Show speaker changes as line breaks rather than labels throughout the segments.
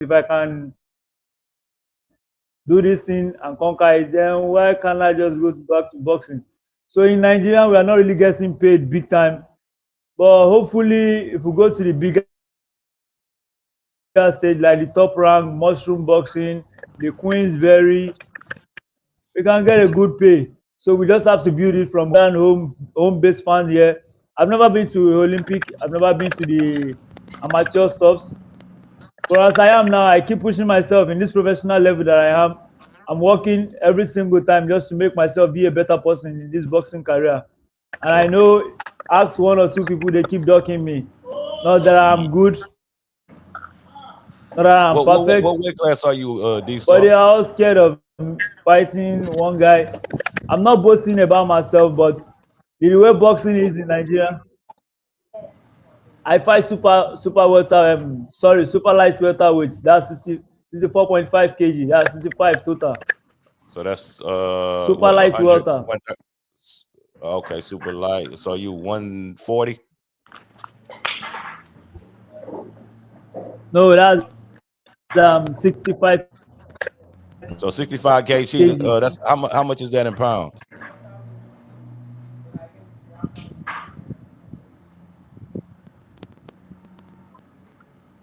if I can do this thing and conquer it, then why can't I just go back to boxing? So in Nigeria, we are not really getting paid big time, but hopefully, if we go to the bigger stage like the top rank, mushroom boxing, the Queensberry, we can get a good pay. So we just have to build it from down home base fund here. I've never been to Olympic. I've never been to the amateur stuffs. But as I am now, I keep pushing myself in this professional level that I am. I'm working every single time just to make myself be a better person in this boxing career. And I
Sure.
know, ask one or two people, they keep ducking me. Not that I'm good, not that I'm
What
perfect,
weight class are you, D
but they
Star?
are all scared of fighting one guy. I'm not boasting about myself, but the way boxing is in Nigeria, I fight super welter, super light welterweight. That's 64.5 kg. That's 65 total.
So that's
Super
what
light
100.
welter.
Okay, super light. So you 140.
No, that's 65
So 65 kg.
kg.
That's how much is that in pounds?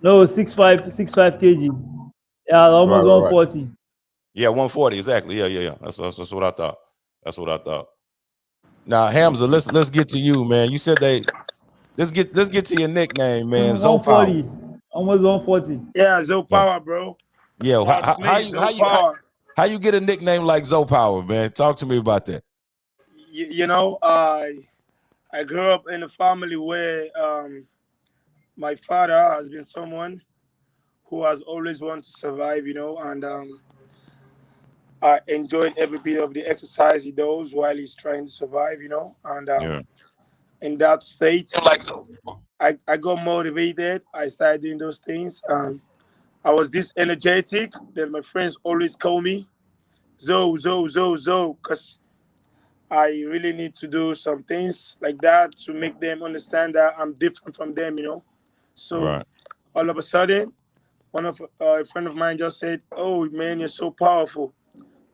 No, 65 kg. Yeah,
Right,
almost
right, right.
140.
Yeah, 140 exactly. Yeah. That's what I thought. That's what I thought. Now, Hamza, let's get to you, man. You said let's get to your nickname, man. Zoe Power.
140. Almost 140.
Yeah, Zoe
Yeah.
Power, bro.
Yeah.
That's
How
me,
you
Zoe Power.
how you get a nickname like Zoe Power, man? Talk to me about that.
You know, I grew up in a family where my father has been someone who has always wanted to survive, and I enjoyed every bit of the exercise he does while he's trying to survive, and
Yeah.
in that state, I got motivated. I started doing those things, and I was this energetic that my friends always call me Zoe, because I really need to do some things like that to make them understand that I'm different from them, So
Right.
all of a sudden, one of a friend of mine just said, "Oh man, you're so powerful."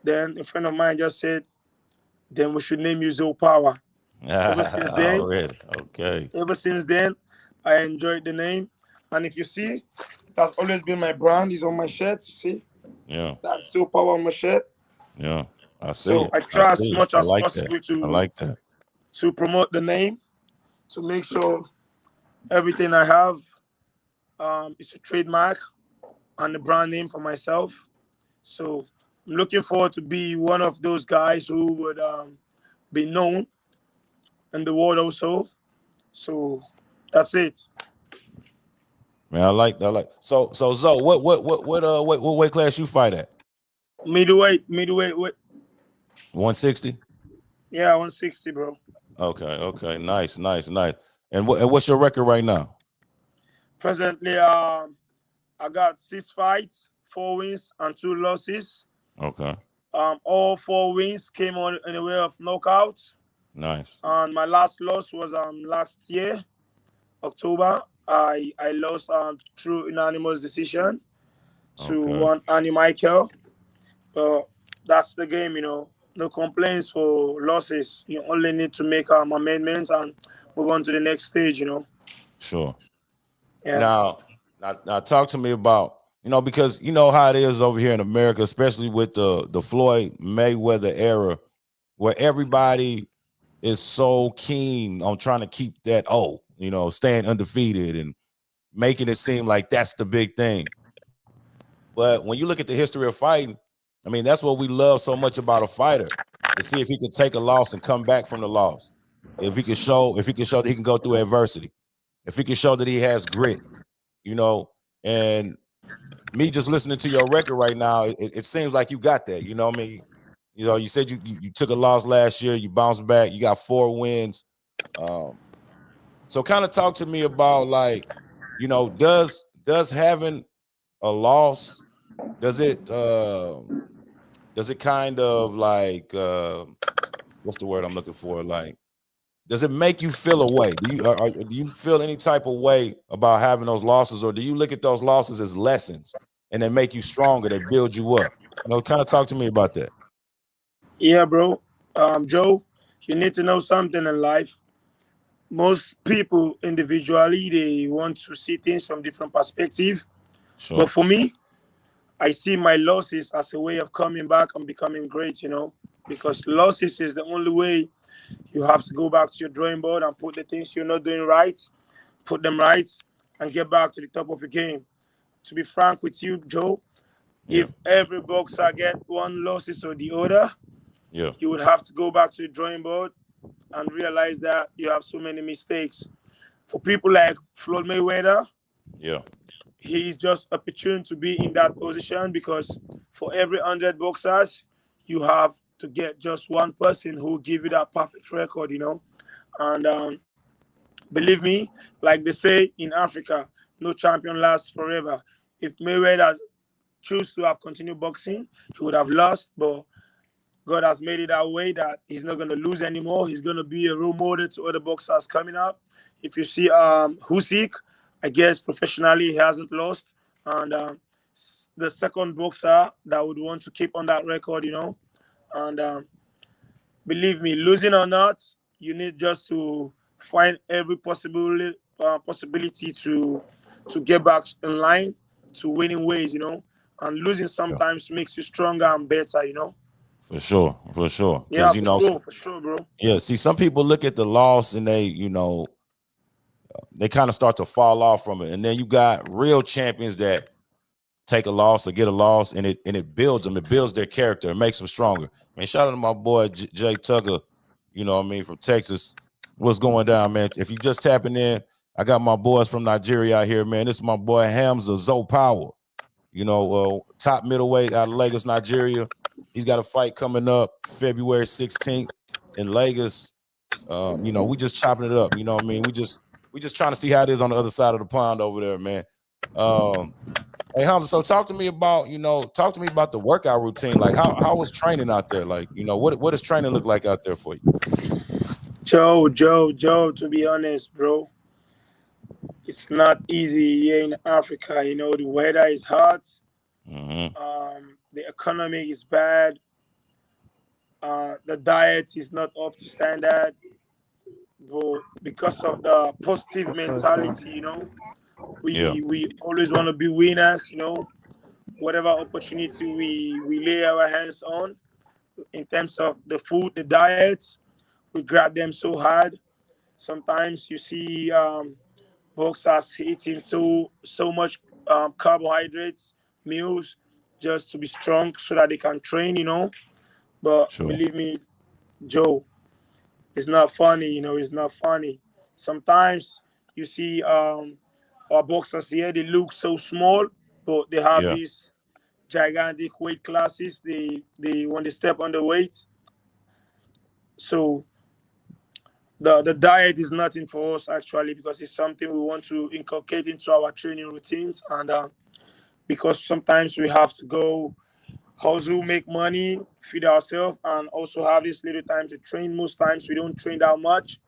Then a friend of mine just said, "Then we should name you Zoe Power." Ever since then,
Already. Okay.
ever since then, I enjoyed the name. And if you see, it has always been my brand. It's on my shirt. You see,
Yeah.
that's Zoe Power on my shirt.
Yeah. I see
So
it.
I
I
try as
see it.
much
I
as
like that.
possible
I
to
like that.
to promote the name, to make sure everything I have is a trademark and a brand name for myself. So I'm looking forward to be one of those guys who would be known in the world also. So that's it.
Man, I like. So Zoe, what weight class you fight at?
Middleweight.
160.
Yeah, 160, bro.
Okay. Nice. And what's your record right now?
Presently, I got 6 fights, 4 wins and 2 losses.
Okay.
All 4 wins came on in the way of knockout,
Nice.
and my last loss was last year, October. I lost through unanimous decision to
Okay.
one Annie Michael. That's the game, No complaints for losses. You only need to make amendments and move on to the next stage,
Sure.
Yeah.
Now talk to me about, because you know how it is over here in America, especially with the Floyd Mayweather era, where everybody is so keen on trying to keep that staying undefeated and making it seem like that's the big thing. But when you look at the history of fighting, I mean, that's what we love so much about a fighter, to see if he could take a loss and come back from the loss. If he can show that he can go through adversity, if he can show that he has grit, you know, and me just listening to your record right now, it seems like you got that. You know what I mean? You said you took a loss last year, you bounced back, you got 4 wins. So kind of talk to me about, like, does having a loss, does it kind of like what's the word I'm looking for? Like, does it make you feel a way? Do you feel any type of way about having those losses, or do you look at those losses as lessons and they make you stronger. They build you up. Kind of talk to me about that.
Yeah, bro. Joe, you need to know something in life. Most people individually they want to see things from different perspective. But
Sure.
for me, I see my losses as a way of coming back and becoming great, because losses is the only way you have to go back to your drawing board and put the things you're not doing right, put them right, and get back to the top of the game. To be frank with you, Joe,
Yeah.
if every boxer get one losses or the other,
Yeah.
you would have to go back to the drawing board and realize that you have so many mistakes. For people like Floyd Mayweather,
Yeah.
he's just opportune to be in that position because for every 100 boxers, you have to get just one person who will give you that perfect record. And believe me, like they say in Africa, no champion lasts forever. If Mayweather choose to have continued boxing, he would have lost, but God has made it that way that he's not going to lose anymore. He's going to be a role model to other boxers coming up. If you see Husik, I guess professionally he hasn't lost, and the second boxer that would want to keep on that record. And believe me, losing or not, you need just to find every possibility to get back in line to winning ways. And losing
Yeah.
sometimes makes you stronger and better.
For sure. For sure.
Yeah,
Because
for sure, bro.
yeah. See, some people look at the loss and they kind of start to fall off from it, and then you got real champions that take a loss or get a loss, and it builds them. It builds their character. It makes them stronger. Man, shout out to my boy Jay Tugger. From Texas. What's going down, man? If you just tapping in, I got my boys from Nigeria out here, man. This is my boy Hamza Zoe Power. Top middleweight out of Lagos, Nigeria. He's got a fight coming up February 16th in Lagos. We just chopping it up. You know what I mean? We just trying to see how it is on the other side of the pond over there, man. Hey Hamza, so talk to me about the workout routine. Like how was training out there? Like, what does training look like out there for you?
Joe, to be honest, bro, it's not easy here in Africa. The weather is hot.
Mm-hmm.
The economy is bad. The diet is not up to standard. But because of the positive mentality,
Yeah,
we always want to be winners. Whatever opportunity we lay our hands on in terms of the food, the diet, we grab them so hard. Sometimes you see boxers eating so much carbohydrates, meals, just to be strong so that they can train. But
sure.
believe me, Joe, it's not funny. It's not funny. Sometimes you see our boxers here, they look so small, but they have
Yeah,
these gigantic weight classes. They when they step on the weight. So the diet is nothing for us actually because it's something we want to inculcate into our training routines, and because sometimes we have to go hustle, make money, feed ourselves, and also have this little time to train. Most times we don't train that much,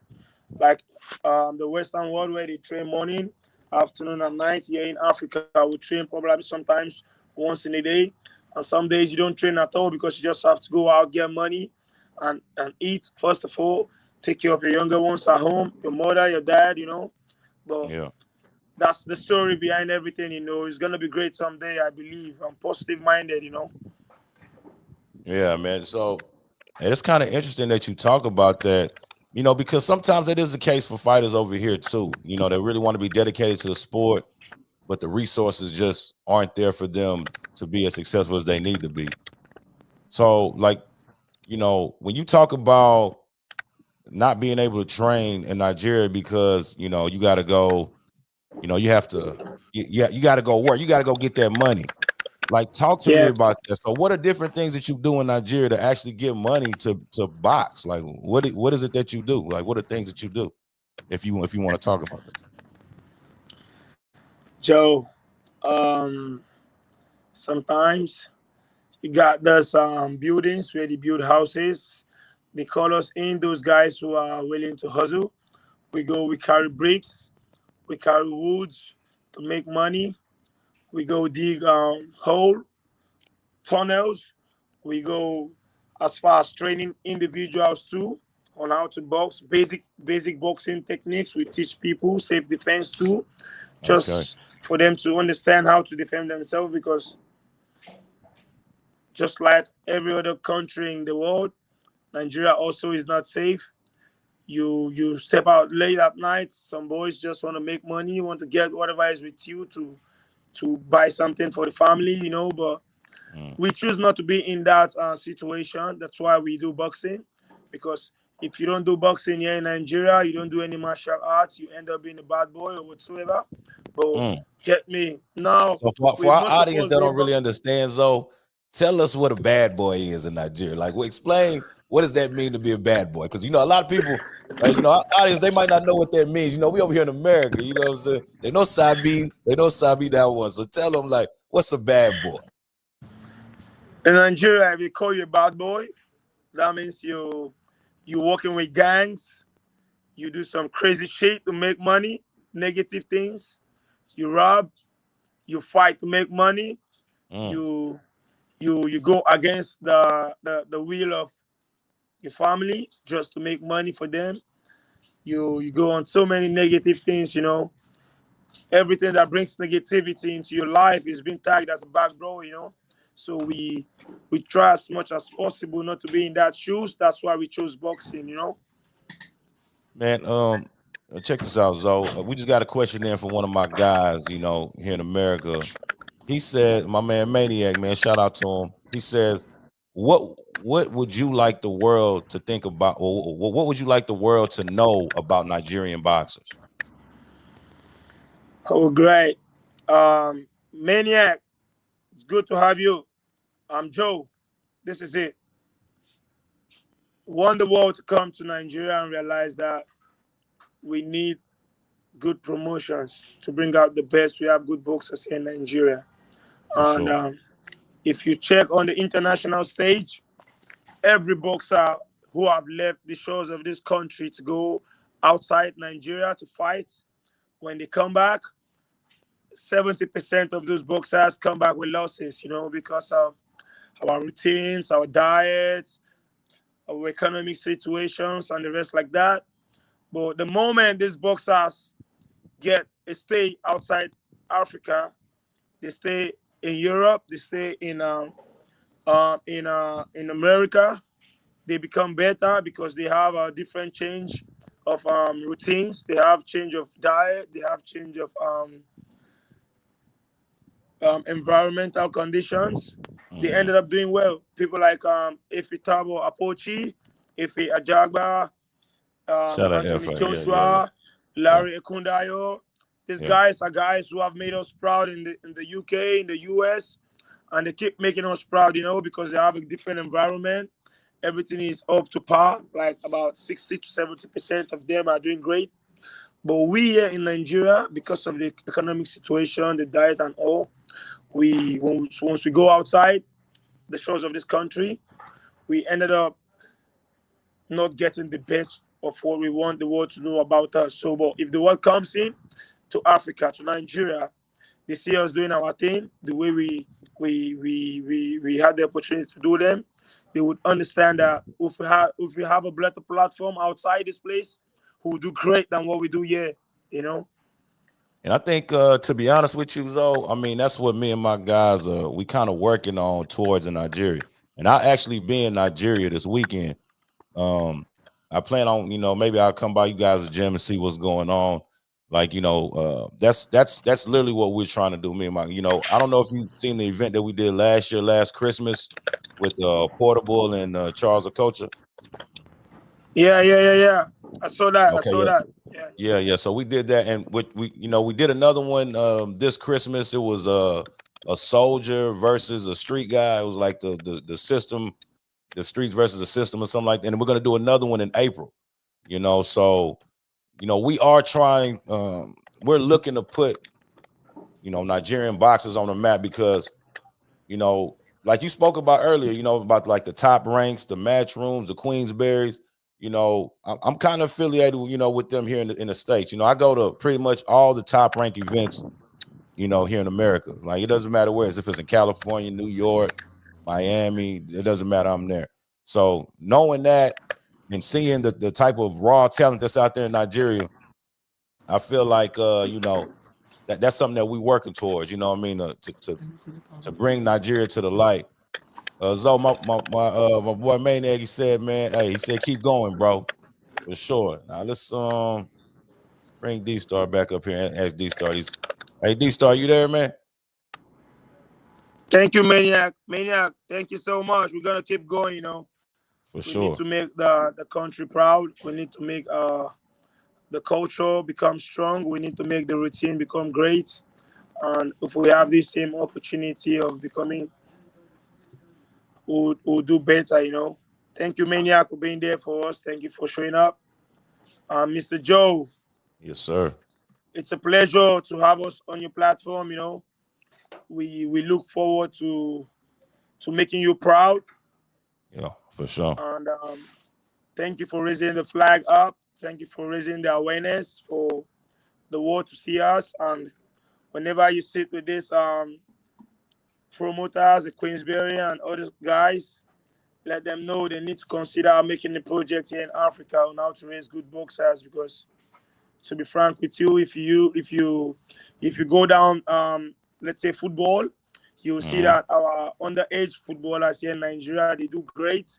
like the Western world where they train morning, afternoon, and night. Here in Africa, we train probably sometimes once in a day, and some days you don't train at all because you just have to go out, get money, and eat first of all, take care of your younger ones at home, your mother, your dad. But
yeah,
that's the story behind everything. It's gonna be great someday, I believe. I'm positive minded.
yeah, man. So it's kind of interesting that you talk about that. Because sometimes it is the case for fighters over here too. They really want to be dedicated to the sport, but the resources just aren't there for them to be as successful as they need to be. So, like, when you talk about not being able to train in Nigeria because you got to go, you have to, yeah, you got to go work, you got to go get that money. Like, talk to me
Yeah,
about that. So, what are different things that you do in Nigeria to actually get money to box? Like, what is it that you do? Like, what are things that you do? If you want to talk about that.
Joe. Sometimes you got those buildings where they build houses. They call us in, those guys who are willing to hustle. We go, we carry bricks, we carry woods to make money. We go dig hole tunnels. We go as far as training individuals too on how to box, basic boxing techniques. We teach people self defense too,
Okay.
just for them to understand how to defend themselves. Because just like every other country in the world, Nigeria also is not safe. You step out late at night. Some boys just want to make money, want to get whatever is with you to buy something for the family, But
Mm.
we choose not to be in that situation. That's why we do boxing, because if you don't do boxing here in Nigeria, you don't do any martial arts, you end up being a bad boy or whatsoever. But
Mm.
get me now.
So for
We
our
most of
audience
us
that
doing
don't really
boxing.
understand, Zoe, tell us what a bad boy is in Nigeria. Like, well, explain what does that mean to be a bad boy? Because a lot of people, our audience, they might not know what that means. We over here in America, you know what I'm saying? They know Sabi that one. So tell them, like, what's a bad boy?
In Nigeria, if they call you a bad boy, that means you working with gangs, you do some crazy shit to make money, negative things, you rob, you fight to make money,
Mm.
you you go against the will of your family just to make money for them. You go on so many negative things. Everything that brings negativity into your life is being tagged as a bad bro. So we try as much as possible not to be in that shoes. That's why we chose boxing.
Man, check this out, Zoe. We just got a question in from one of my guys, here in America. He said, my man Maniac, man, shout out to him. He says, what would you like the world to think about, or what would you like the world to know about Nigerian boxers?
Oh, great. Maniac, it's good to have you. I'm Joe. This is it. Want the world to come to Nigeria and realize that we need good promotions to bring out the best. We have good boxers here in Nigeria.
For
And
sure.
if you check on the international stage, every boxer who have left the shores of this country to go outside Nigeria to fight, when they come back, 70% of those boxers come back with losses, because of our routines, our diets, our economic situations, and the rest like that. But the moment these boxers get a stay outside Africa, they stay in Europe, they stay in America, they become better because they have a different change of routines. They have change of diet. They have change of environmental conditions. They
Hmm.
ended up doing well. People like Ife Tabo Apochi, Ife Ajagba,
Shout out
Anthony
Efra. Yeah.
Joshua,
Yeah.
Larry Ekundayo. These
Yeah.
guys are guys who have made us proud in the UK, in the US, and they keep making us proud, because they have a different environment. Everything is up to par. Like about 60 to 70% of them are doing great. But we here in Nigeria, because of the economic situation, the diet and all, once we go outside the shores of this country, we ended up not getting the best of what we want the world to know about us. So, but if the world comes in to Africa, to Nigeria, they see us doing our thing the way we had the opportunity to do them. They would understand that if we have a better platform outside this place, who will do great than what we do here. You know.
And I think, to be honest with you, Zoe, I mean, that's what me and my guys we kind of working on towards in Nigeria. And I actually be in Nigeria this weekend. I plan on, maybe I'll come by you guys' gym and see what's going on. Like, that's literally what we're trying to do. Me and my, I don't know if you've seen the event that we did last Christmas with Portable and Charles Okocha.
Yeah. I saw that. I
Okay,
saw
yeah.
that. Yeah.
Yeah. So we did that, and we did another one this Christmas. It was a soldier versus a street guy. It was like the system, the streets versus the system, or something like that. And we're gonna do another one in April. So we are trying. We're looking to put Nigerian boxers on the map because like you spoke about earlier, about like the top ranks, the match rooms, the Queensberries. I'm kind of affiliated, with them here in the States. I go to pretty much all the top rank events you know, here in America. Like it doesn't matter where it's, if it's in California, New York, Miami, it doesn't matter. I'm there. So knowing that and seeing the type of raw talent that's out there in Nigeria, I feel like you know, that's something that we're working towards, you know what I mean, to bring Nigeria to the light. Zoe, my boy Maniac, he said, man, hey, he said keep going, bro, for sure. Now let's bring D Star back up here and ask D Star. Hey D Star, you there, man?
Thank you, Maniac. Maniac, thank you so much. We're gonna keep going.
For
We need
sure.
to make the country proud. We need to make the culture become strong. We need to make the routine become great. And if we have this same opportunity of becoming, we'll do better. Thank you, Maniac, for being there for us. Thank you for showing up. Mr. Joe,
Yes, sir.
it's a pleasure to have us on your platform. We look forward to making you proud.
Yeah, for sure.
And thank you for raising the flag up. Thank you for raising the awareness for the world to see us. And whenever you sit with these promoters, the Queensberry and other guys, let them know they need to consider making a project here in Africa on how to raise good boxers. Because to be frank with you, if you go down, let's say football, you'll see
Mm-hmm.
that our underage footballers here in Nigeria, they do great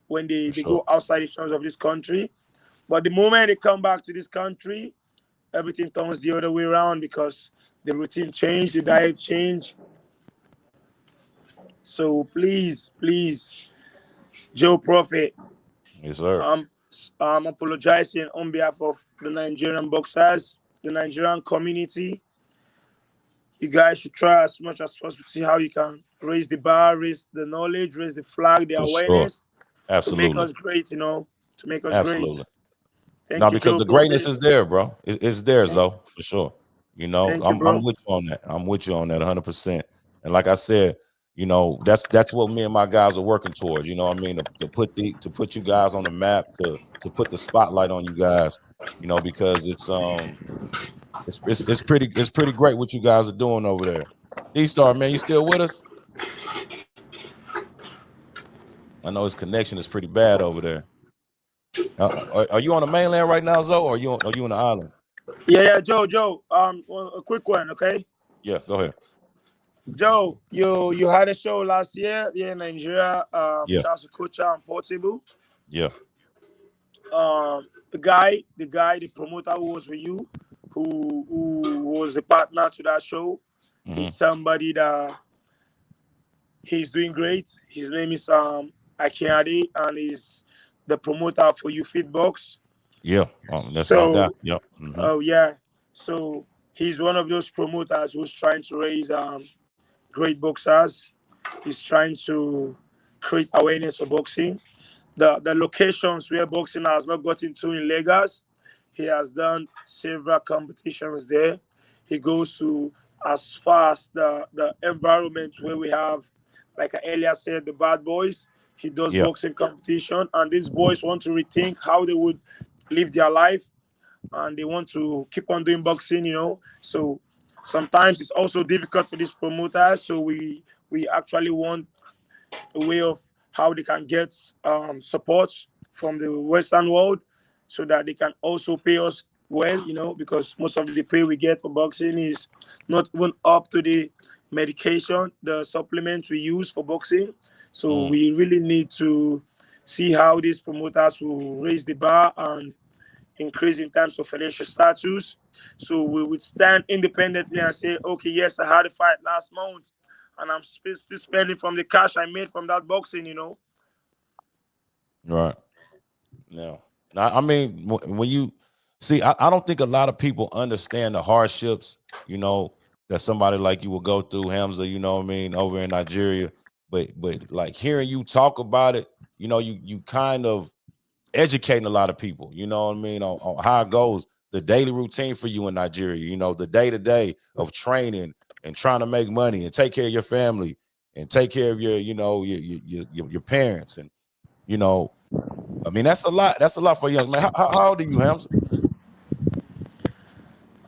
when they,
For
they go
sure.
outside the shores of this country. But the moment they come back to this country, everything turns the other way around because the routine change, the diet change. So please, Joe Prophet,
Yes, sir.
I'm I'm apologizing on behalf of the Nigerian boxers, the Nigerian community. You guys should try as much as possible to see how you can raise the bar, raise the knowledge, raise the flag, the
For sure.
awareness to make
Absolutely.
us great, to make us great.
Absolutely. No,
Thank you,
because
Joe
the greatness
Prophet.
is there, bro. It's there, Zoe, for sure. You know,
Thank you,
I'm
bro.
with you on that. I'm with you on that 100%. And like I said, you know, that's what me and my guys are working towards. You know what I mean? To put you guys on the map, to put the spotlight on you guys, you know, because it's pretty great what you guys are doing over there. D Star, man, you still with us? I know his connection is pretty bad over there. Are you on the mainland right now, Zoe, or are you on the island?
Yeah, Joe. Well, a quick one, okay?
Yeah, go ahead.
Joe, you had a show last year here in Nigeria,
Yeah,
Charles Okocha and Portable.
yeah.
The promoter who was with you, who was the partner to that show,
Hmm.
is somebody that he's doing great. His name is Akiade, and he's the promoter for you Fitbox.
Yeah, that's my guy.
So,
Yep. Hmm.
oh yeah, so he's one of those promoters who's trying to raise great boxers. He's trying to create awareness for boxing. The locations where boxing has not gotten to in Lagos, he has done several competitions there. He goes to as far as the environment where we have, like I earlier said, the bad boys. He does
Yeah,
boxing competition, and these boys want to rethink how they would live their life, and they want to keep on doing boxing. So sometimes it's also difficult for these promoters. So we actually want a way of how they can get support from the Western world so that they can also pay us well, because most of the pay we get for boxing is not even up to the medication, the supplements we use for boxing. So
mm,
we really need to see how these promoters will raise the bar and increase in terms of financial status. So we would stand independently and say, okay, yes, I had a fight last month and I'm still spending from the cash I made from that boxing.
right. Now, I mean, when you see, I don't think a lot of people understand the hardships, you know, that somebody like you will go through, Hamza, you know what I mean, over in Nigeria. But like hearing you talk about it, you know, you kind of educating a lot of people, you know what I mean, on how it goes, the daily routine for you in Nigeria, you know, the day to day of training and trying to make money and take care of your family and take care of your, you know, your parents. And, you know, I mean, that's a lot. That's a lot for a young man. How old are you, Hamza?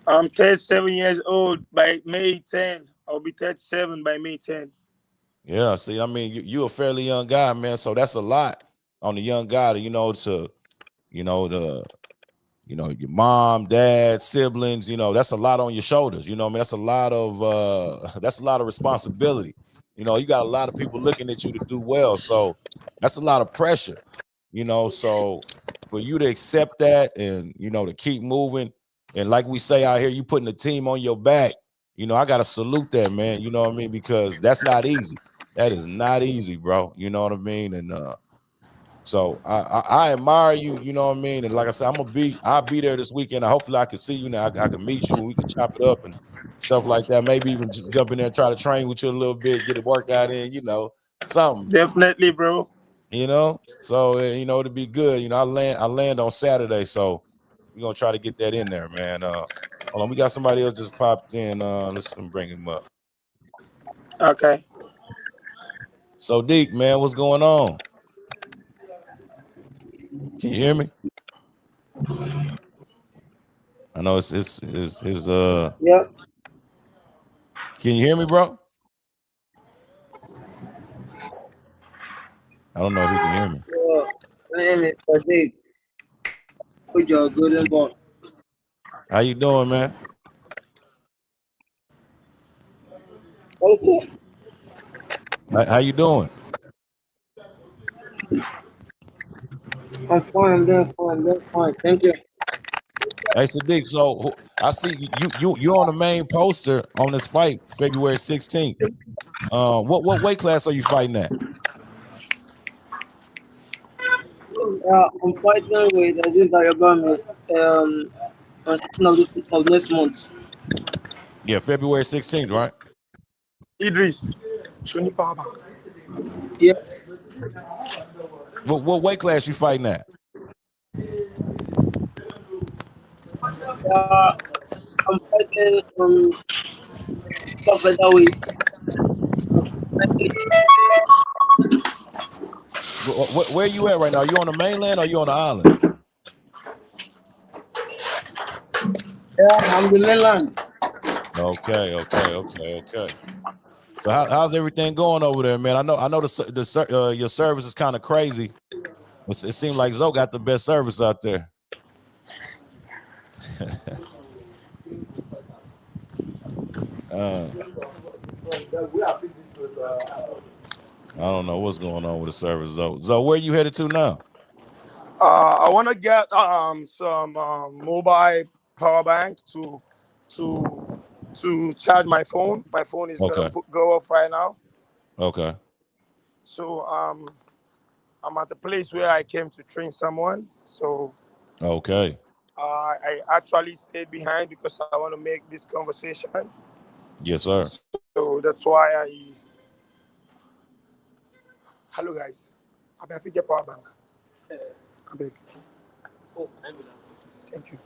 I'm 37 years old by May 10th. I'll be 37 by May 10th.
Yeah, see, I mean, you a fairly young guy, man. So that's a lot on the young guy to, you know, the your mom, dad, siblings, that's a lot on your shoulders. You know what I mean? That's a lot of responsibility. You got a lot of people looking at you to do well. So that's a lot of pressure, so for you to accept that and to keep moving, and like we say out here, you putting the team on your back, I gotta salute that, man. You know what I mean? Because that's not easy. That is not easy, bro. You know what I mean? And so I admire you, you know what I mean? And like I said, I'll be there this weekend. Hopefully I can see you now. I can meet you and we can chop it up and stuff like that. Maybe even just jump in there and try to train with you a little bit, get a workout in, something.
Definitely, bro.
So it'll be good. I land on Saturday, so we're gonna try to get that in there, man. Hold on, we got somebody else just popped in. Let's bring him up.
Okay.
So Deke, man, what's going on? Can you hear me? I know it's
Yeah.
Can you hear me, bro? I don't know if he can hear me.
My name is Sadiq. Good job, good and born.
How you doing, man?
Okay.
How you doing?
I'm fine, I'm doing fine, I'm doing fine. Thank you.
Hey, Sadiq. So I see you're on the main poster on this fight, February 16th. What weight class are you fighting at?
I'm fighting with this guy you're going with on 16th of next month.
Yeah, February 16th, right?
Idris. Shoni power bank.
Yeah,
What weight class you fighting at?
I'm fighting top featherweight.
Where you at right now? Are you on the mainland or you on the island?
Yeah, I'm the mainland.
Okay. So how's everything going over there, man? I know your service is kind of crazy. It seems like Zoe got the best service out there. I don't know what's going on with the service, Zoe. Zoe, where you headed to now?
I want to get some mobile power bank to charge my phone. My phone is gonna
Okay.
go off right now.
Okay.
So I'm at a place where I came to train someone. So
Okay.
I actually stayed behind because I want to make this conversation.
Yes, sir.
So that's why I. Hello guys. I beg your power bank. I beg. Thank you.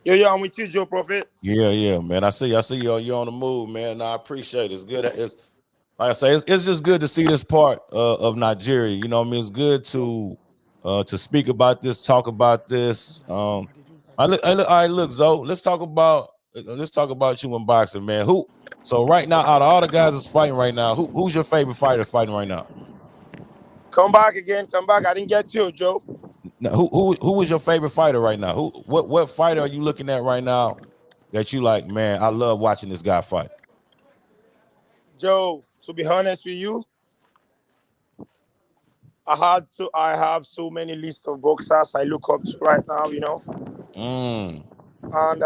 Yo, I'm with you, Joe Prophet.
Yeah, man. I see you're on the move, man. I appreciate it. It's good. It's like I say, it's just good to see this part of Nigeria. You know what I mean? It's good to speak about this, talk about this. All right, look, Zoe, let's talk about you in boxing, man. So right now, out of all the guys that's fighting right now, who's your favorite fighter fighting right now?
Come back again. Come back. I didn't get you, Joe.
Now, who is your favorite fighter right now? What fighter are you looking at right now that you like, man? I love watching this guy fight.
Joe, to be honest with you, I have so many lists of boxers I look up to right now, and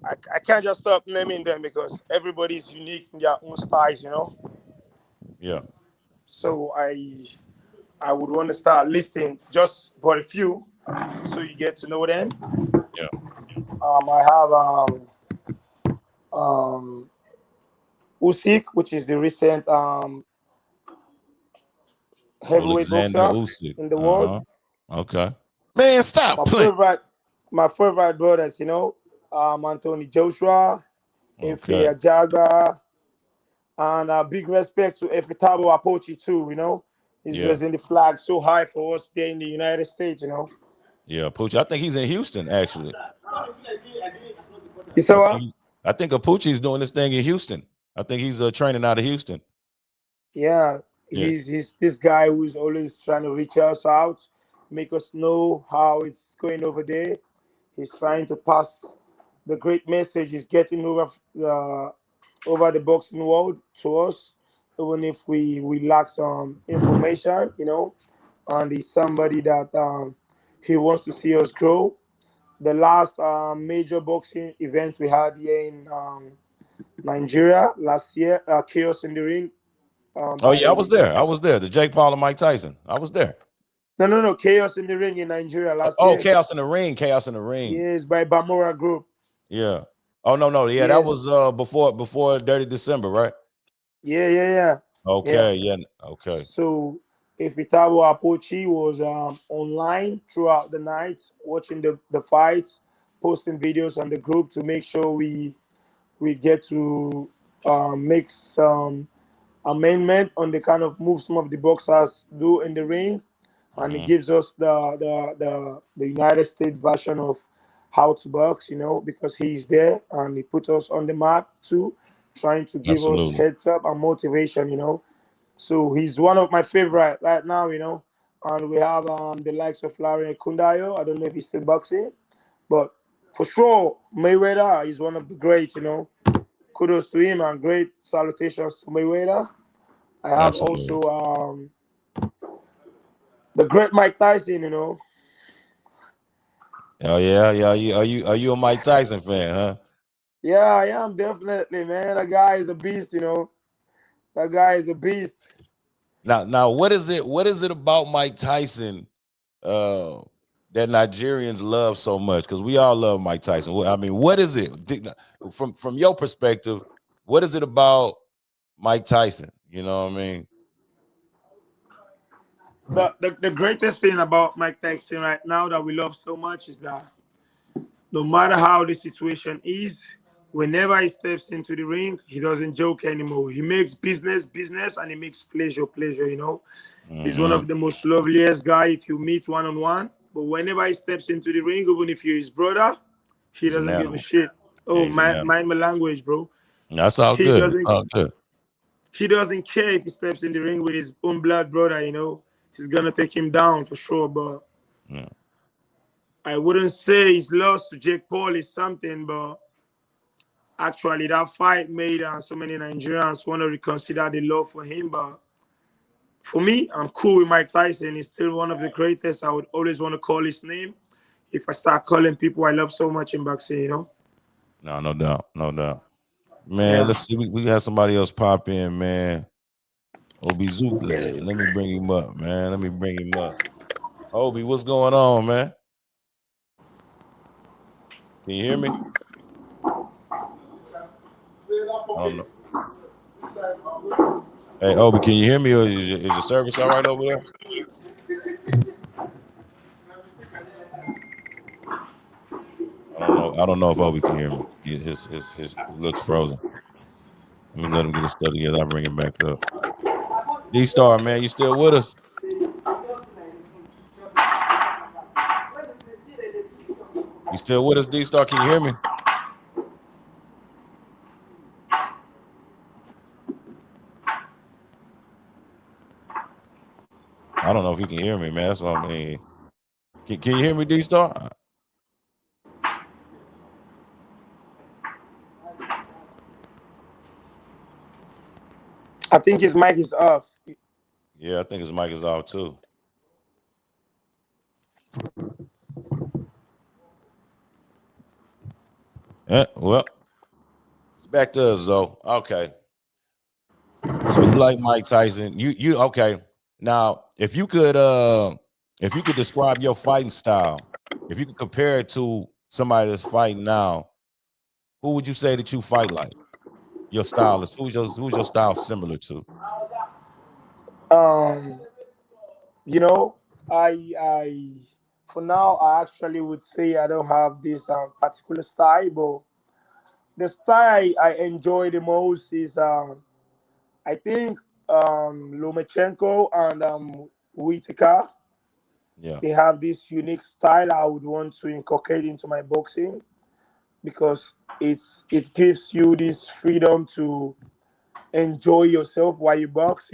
I can't just stop naming them because everybody's unique in their own styles.
Yeah.
So I would want to start listing just but a few, so you get to know them.
Yeah.
I have um Usyk, which is the recent heavyweight
Alexander
boxer
Usyk.
in the world.
Okay. Man, stop
My
playing.
favorite brothers, Anthony Joshua,
Okay.
Efe Ajaga, and big respect to Efe Tabo Apochi too. He's
Yeah.
raising the flag so high for us there in the United States.
Yeah, Pooch. I think he's in Houston, actually.
You saw
I
what?
think I think Apuchi's doing this thing in Houston. I think he's training out of Houston.
Yeah,
Yeah.
he's this guy who's always trying to reach us out, make us know how it's going over there. He's trying to pass the great message he's getting over the boxing world to us, even if we lack some information, And he's somebody that he wants to see us grow. The last major boxing event we had here in Nigeria last year, Chaos in the Ring.
Oh yeah, I
By
was there. I was there. The Jake Paul and Mike Tyson. I was there.
no, Chaos in the Ring in Nigeria last
Oh,
year.
Chaos in the Ring. Chaos in the Ring.
Yes, by Bamora Group.
Yeah. Oh no. Yeah, that
Yes.
was before Dirty December, right?
Yeah. Yeah.
Okay. Yeah. Okay.
So if Itabo Apochi was online throughout the night, watching the fights, posting videos on the group to make sure we get to make some amendment on the kind of move some of the boxers do in the ring, and it
Hmm.
gives us the United States version of how to box, because he's there and he put us on the map too, trying to give us
Absolutely.
heads up and motivation. So he's one of my favorite right now, and we have the likes of Larry Kundayo. I don't know if he's still boxing, but for sure Mayweather is one of the greats. Kudos to him and great salutations to Mayweather. I have
Absolutely.
also the great Mike Tyson.
Oh yeah. Are you a Mike Tyson fan, huh?
Yeah, I am definitely, man. That guy is a beast. That guy is a beast.
Now, what is it? What is it about Mike Tyson uh, that Nigerians love so much? Because we all love Mike Tyson. I mean, what is it from your perspective? What is it about Mike Tyson? You know what I mean?
The greatest thing about Mike Tyson right now that we love so much is that no matter how the situation is, whenever he steps into the ring, he doesn't joke anymore. He makes business business and he makes pleasure pleasure. He's one
Hmm.
of the most loveliest guy if you meet one on one. But whenever he steps into the ring, even if you're his brother, he
He's an
doesn't give a
animal.
shit.
Yeah,
Oh,
he's an animal.
mind my language, bro.
That's all
He
good. It's
doesn't
all good.
he doesn't care if he steps in the ring with his own blood brother. He's gonna take him down for sure. But
Yeah.
I wouldn't say his loss to Jake Paul is something, but actually that fight made so many Nigerians want to reconsider the love for him. But for me, I'm cool with Mike Tyson. He's still one of the greatest. I would always want to call his name if I start calling people I love so much in boxing.
No, no doubt, no doubt. Man,
Yeah.
let's see. We got somebody else pop in, man. Wgcth. Let me bring him up, man. Let me bring him up. Obi, what's going on, man? Can you hear me? I don't know. Hey, Obi, can you hear me? Or is your service all right over there? I don't know. I don't know if Obi can hear me. His looks frozen. Let me let him get his stuff together. I'll bring him back up. D Star, man, you still with us? You still with us, D Star? Can you hear me? I don't know if he can hear me, man. That's what I mean. Can you hear me, D Star?
I think his mic is off.
Yeah, I think his mic is off too. Well, it's back to us though. Okay. So you like Mike Tyson? You okay? Now, if you could describe your fighting style, if you could compare it to somebody that's fighting now, who would you say that you fight like? Your style is who's your style similar to?
Um, you know, I for now I actually would say I don't have this particular style, but the style I enjoy the most is I think Lomachenko and Whitaker.
Yeah.
They have this unique style I would want to inculcate into my boxing. because it gives you this freedom to enjoy yourself while you box,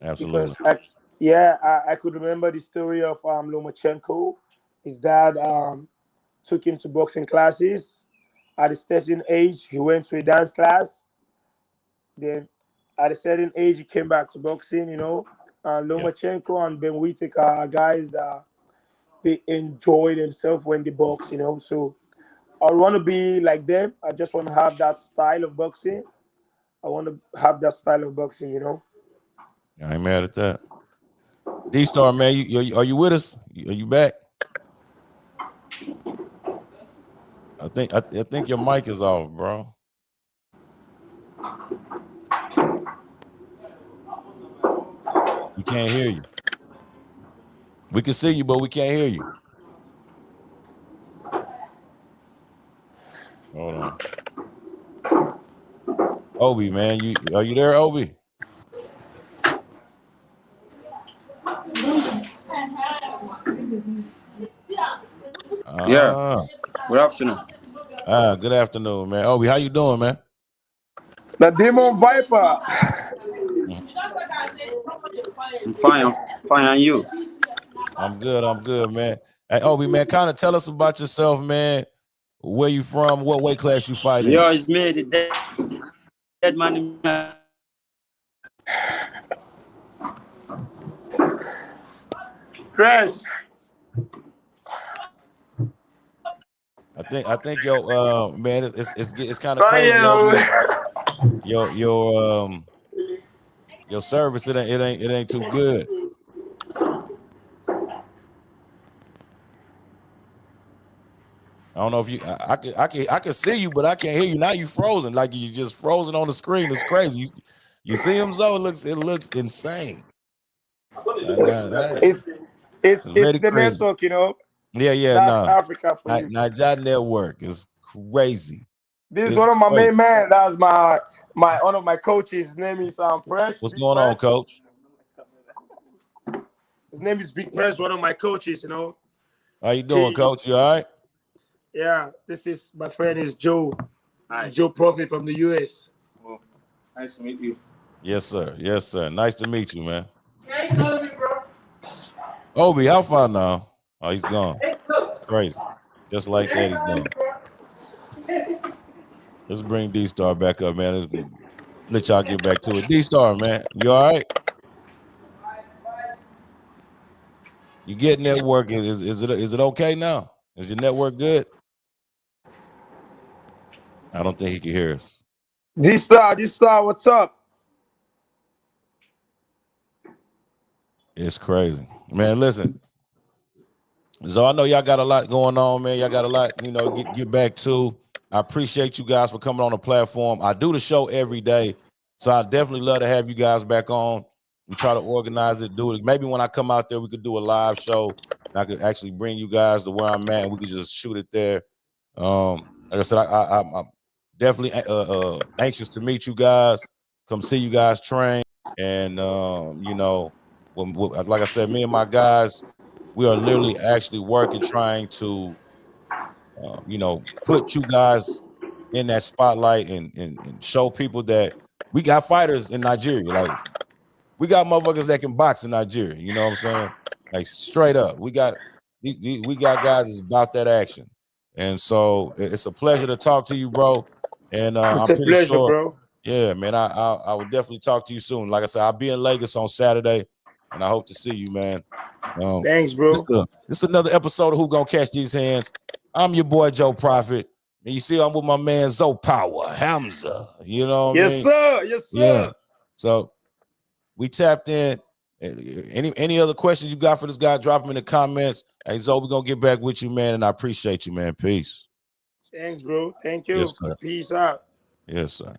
Absolutely.
because I could remember the story of Lomachenko. His dad took him to boxing classes. At a certain age, he went to a dance class. Then, at a certain age, he came back to boxing.
Yeah.
Lomachenko and Ben Whitaker are guys that they enjoy themselves when they box. So I want to be like them. I just want to have that style of boxing. I want to have that style of boxing.
I ain't mad at that. D-Star, man, are you with us? Are you back? I think your mic is off, bro. We can't hear you. We can see you, but we can't hear you. Hold on. Obi, man, are you there, Obi?
Yeah.
Ah,
Good afternoon.
good afternoon, man. Obi, how you doing, man?
The Demon Viper.
I'm fine. I'm fine. And you?
I'm good, man. Hey, Obi, man, kind of tell us about yourself, man. Where you from? What weight class you fight in?
Yeah, it's me, the dead man.
Crash.
I think yo man, it's kind of
Sorry,
crazy, Obi. Your service it ain't too good. I don't know if you I can see you, but I can't hear you. Now you frozen, like you just frozen on the screen. It's crazy. You see him, so it looks insane.
It's
It's
it's
really
the
crazy.
network.
Yeah,
That's
no.
Africa for you.
Niger Network is crazy.
This is
It's
one of my
crazy.
main man. That's my one of my coaches. His name is Press,
What's
Big
going on,
Press.
Coach?
His name is Big Press, one of my coaches.
How you doing,
He
Coach? You all right?
Yeah, this is my friend is Joe.
Hi.
Joe Prophet from the US.
Oh, nice to meet you.
Yes, sir. Yes, sir. Nice to meet you, man.
Hey, Kobe, bro.
Obi, how far now? Oh, he's gone. It's crazy. Just like that,
Hey,
he's
Kobe,
gone.
bro.
Let's bring D-Star back up, man. Let y'all get back to it. D-Star, man, you all right? You getting network? Is it okay now? Is your network good? I don't think he can hear us.
This star, what's up?
It's crazy, man. Listen, so I know y'all got a lot going on, man. Y'all got a lot, get back to. I appreciate you guys for coming on the platform. I do the show every day, so I definitely love to have you guys back on. We try to organize it, do it. Maybe when I come out there, we could do a live show. And I could actually bring you guys to where I'm at, and we could just shoot it there. Like I said, I'm definitely anxious to meet you guys. Come see you guys train, and like I said, me and my guys, we are literally actually working, trying to, put you guys in that spotlight and show people that we got fighters in Nigeria. Like we got motherfuckers that can box in Nigeria. You know what I'm saying? Like straight up, we got guys that's about that action. And so it's a pleasure to talk to you, bro. And
It's
I'm
a
pretty
pleasure,
sure,
bro.
yeah, man. I will definitely talk to you soon. Like I said, I'll be in Lagos on Saturday, and I hope to see you, man.
Thanks,
This
bro.
this another episode of Who Gonna Catch These Hands. I'm your boy Joe Prophet, and you see I'm with my man Zoe Power Hamza. You know what I
Yes,
mean?
sir. Yes,
Yeah.
sir.
So we tapped in. Any other questions you got for this guy? Drop them in the comments. Hey Zoe, we're gonna get back with you, man, and I appreciate you, man. Peace.
Thanks, bro. Thank
Yes,
you.
sir.
Peace out.
Yes, sir.